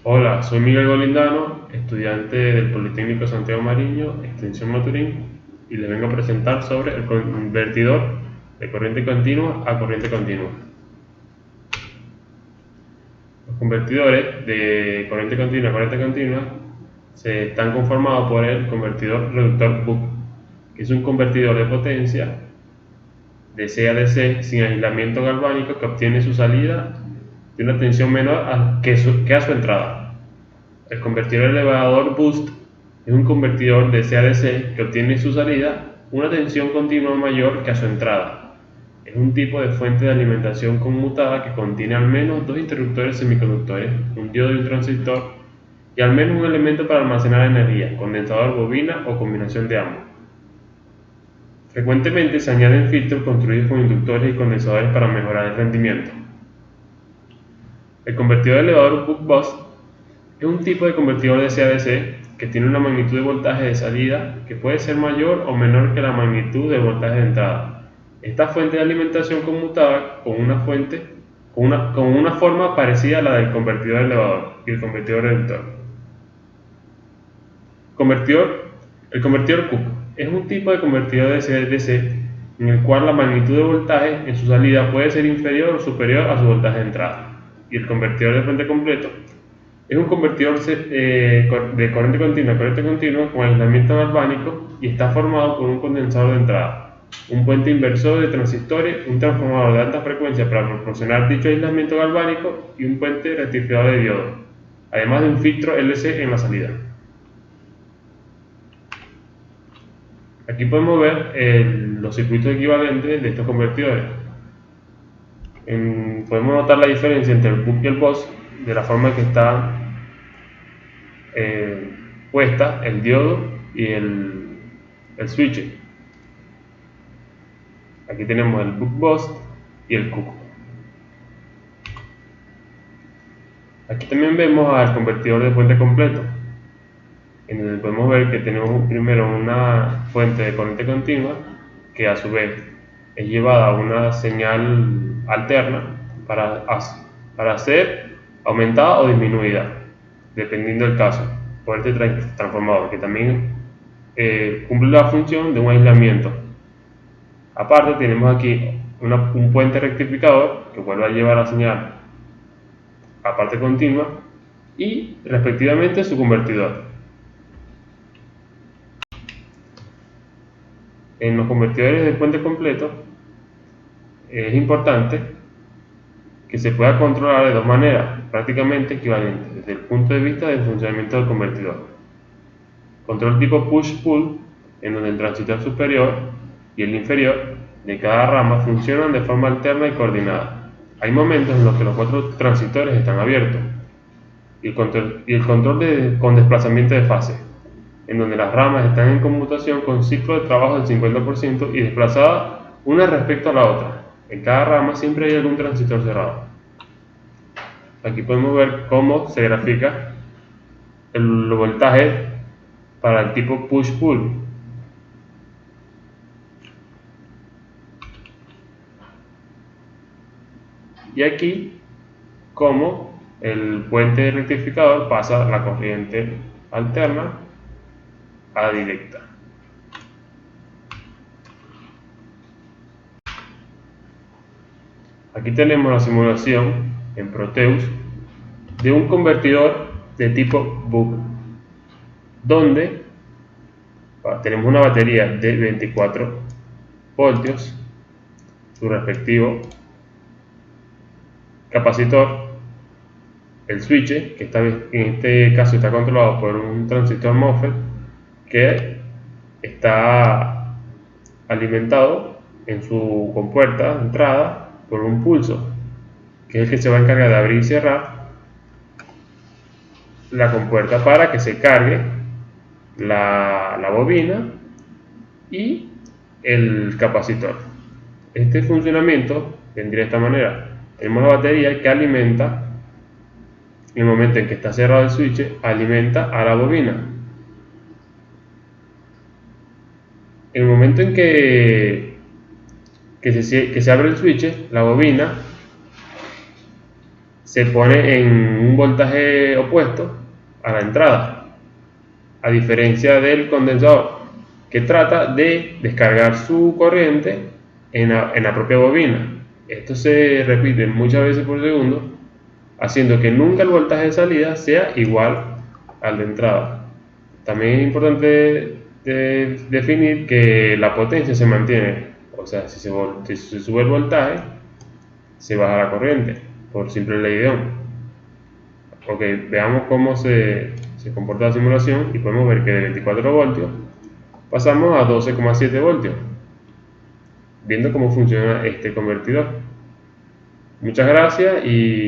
Hola, soy Miguel Golindano, estudiante del Politécnico Santiago Mariño, extensión Maturín, y les vengo a presentar sobre el convertidor de corriente continua a corriente continua. Los convertidores de corriente continua a corriente continua se están conformados por el convertidor reductor Buck, que es un convertidor de potencia de C a DC sin aislamiento galvánico que obtiene su salida de una tensión menor que a su entrada. El convertidor elevador boost es un convertidor de C a DC que obtiene en su salida una tensión continua mayor que a su entrada. Es un tipo de fuente de alimentación conmutada que contiene al menos dos interruptores semiconductores, un diodo y un transistor, y al menos un elemento para almacenar energía, condensador, bobina o combinación de ambos. Frecuentemente se añaden filtros construidos con inductores y condensadores para mejorar el rendimiento. El convertidor elevador buck-boost es un tipo de convertidor de C a DC que tiene una magnitud de voltaje de salida que puede ser mayor o menor que la magnitud de voltaje de entrada. Esta fuente de alimentación conmutada con una forma parecida a la del convertidor elevador y el convertidor reductor. Convertidor, el convertidor Cook es un tipo de convertidor de C a DC en el cual la magnitud de voltaje en su salida puede ser inferior o superior a su voltaje de entrada. Y el convertidor de fuente completo es un convertidor de corriente continua a corriente continua con aislamiento galvánico y está formado por un condensador de entrada, un puente inversor de transistores, un transformador de alta frecuencia para proporcionar dicho aislamiento galvánico y un puente rectificador de diodo, además de un filtro LC en la salida. Aquí podemos ver los circuitos equivalentes de estos convertidores. Podemos notar la diferencia entre el buck y el bus de la forma que está puesta el diodo y el switch. Aquí tenemos el buck boost y el cuco. Aquí también vemos al convertidor de fuente completo, en donde podemos ver que tenemos primero una fuente de corriente continua que a su vez es llevada a una señal alterna para ser aumentada o disminuida, dependiendo del caso, por este transformador que también cumple la función de un aislamiento. Aparte tenemos aquí un puente rectificador que vuelve a llevar la señal a parte continua y respectivamente su convertidor. En los convertidores de puente completo es importante que se pueda controlar de dos maneras prácticamente equivalentes desde el punto de vista del funcionamiento del convertidor. Control tipo push-pull, en donde el transistor superior y el inferior de cada rama funcionan de forma alterna y coordinada. Hay momentos en los que los cuatro transistores están abiertos y el control con desplazamiento de fase, en donde las ramas están en conmutación con ciclo de trabajo del 50% y desplazadas una respecto a la otra. En cada rama siempre hay algún transistor cerrado. Aquí podemos ver cómo se grafica el voltaje para el tipo push-pull. Y aquí cómo el puente rectificador pasa la corriente alterna a la directa. Aquí tenemos la simulación en Proteus de un convertidor de tipo buck, donde tenemos una batería de 24 voltios, su respectivo capacitor, el switch, que en este caso está controlado por un transistor MOSFET que está alimentado en su compuerta de entrada por un pulso, que es el que se va a encargar de abrir y cerrar la compuerta para que se cargue la bobina y el capacitor. Este funcionamiento vendría de esta manera. Tenemos la batería que alimenta, en el momento en que está cerrado el switch, alimenta a la bobina. En el momento en que se abre el switch, la bobina se pone en un voltaje opuesto a la entrada, a diferencia del condensador, que trata de descargar su corriente en la propia bobina. Esto se repite muchas veces por segundo, haciendo que nunca el voltaje de salida sea igual al de entrada. También es importante definir que la potencia se mantiene, o sea, si se sube el voltaje, se baja la corriente, por simple ley de Ohm. Ok, veamos cómo se comporta la simulación y podemos ver que de 24 voltios pasamos a 12,7 voltios, viendo cómo funciona este convertidor. Muchas gracias y